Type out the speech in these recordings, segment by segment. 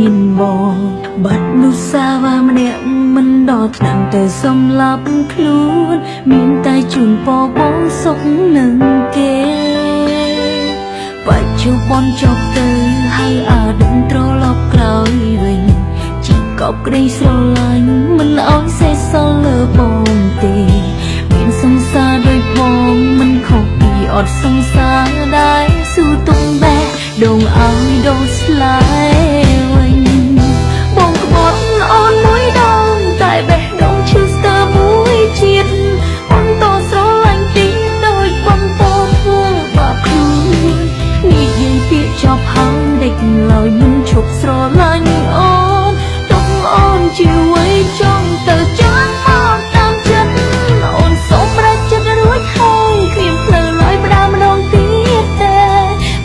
មានបងបាត់នោះសាវ៉ាម្នាក់មិនដល់ឆ្នាំទៅសម្លាប់ខ្លួនមានតែជូនពរបងសុខនឹងគេបច្ចុប្បន្នចប់ទៅហើយអាដឹងត្រឡប់ក្រោយវិញជីកប់ក្តីស្រឡាញ់មិនអោយសេះសល់លើបងទេមានសង្សារដោយបងមិនខុសពីអត់សង្សារដែរស៊ូទុំបែដងអោយដងស្លាយវិញបងក្បត់អូនមួយដងតែបេះដូងឈឺស្ទើរមួយជាតិបន្តស្រឡាញ់ទីដោយបន្តធ្វើបាបខ្លួននិយាយពាក្យចប់ហើយដេកឡើយមិនឈប់ស្រឡាញ់អូនទុកអូនជាអ្វីចង់ទៅចាស់មកតាមចិត្តអូនសូមប្រចិត្តរួចហើយគ្មានផ្លូវឡើយផ្ដាល់ម្ដងទៀតទេ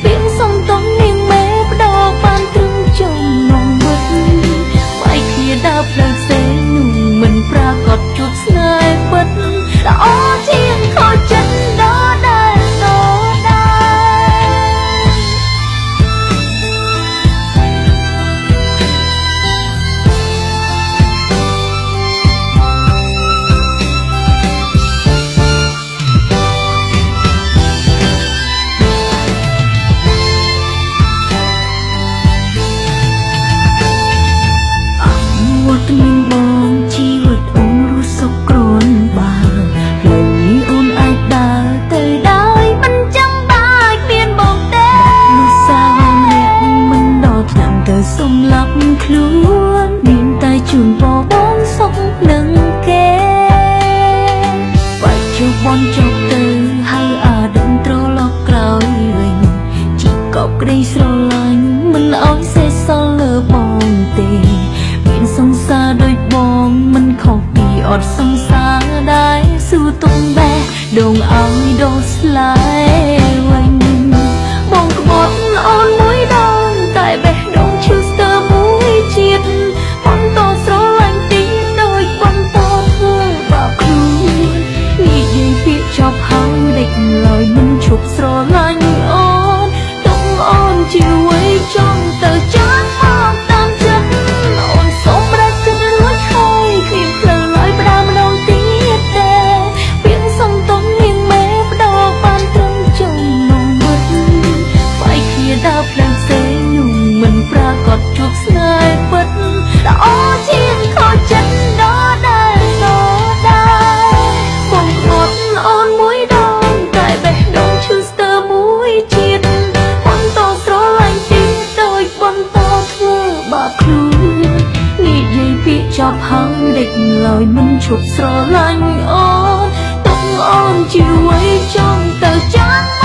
ពីងសុំទុំនាងមេបដោបានត្រឹមចំណងវិតបែកគ្នាដើរផ្លូវផ្សេងនោះមិនប្រាកដជួបស្នេហ៍ពិតល្អជាងខូចចិត្តដល់ដែរដល់ដែរវត្តមានបងជីវិតអូនរស់សុខគ្រាន់បើផ្លូវនេះអូនអាចដើរទៅដោយមិនចាំបាច់មានបងទេលោកសាវ៉ាម្នាក់មិនដល់ឆ្នាំទៅសម្លាប់ខ្លួនមានតែជូនពរបងសុខនឹងគេបច្ចុប្បន្នចប់ទៅហើយអាដឹងត្រឡប់ក្រោយវិញជីកប់ក្តីស្រឡាញ់មិនអោយសេះសល់លើបងទេមានសង្សារដូចបងមិនខុសពីអត់សង្សារដែរស៊ូទុំបែដងអោយដងស្លាយវិញបងក្បត់អូនមួយដងតែបេះដូងឈឺស្ទើរមួយជាតិបន្តស្រឡាញ់ទីដោយបន្តធ្វើបាបខ្លួននិយាយពាក្យចប់ហើយដេកឡើយមិនឈប់ស្រឡាញ់អូនទុកអូនជាអ្វីចង់ទៅចាស់មកតាមចិត្តអូនសូមប្រចិត្តរួចហើយគ្មានផ្លូវឡើយផ្ដាល់ម្ដងទៀតទេពីងសុំទុំនាងមេបដោបានត្រឹមចំណងវិតបែកគ្នាដើរផ្លូវផ្សេងនោះមិនប្រាកដជួបស្នេហ៍ពិតល្អជាងខូចចិត្តដល់ដែរដល់ដែរបងក្បត់អូនមួយដងតែបេះដូងឈឺស្ទើរមួយជាតិបន្តស្រឡាញ់ទីដោយបន្តធ្វើបាបខ្លួននិយាយពាក្យចប់ហើយដេកឡើយមិនឈប់ស្រឡាញ់អូនទុកអូនជាអ្វីចង់ទៅចាស់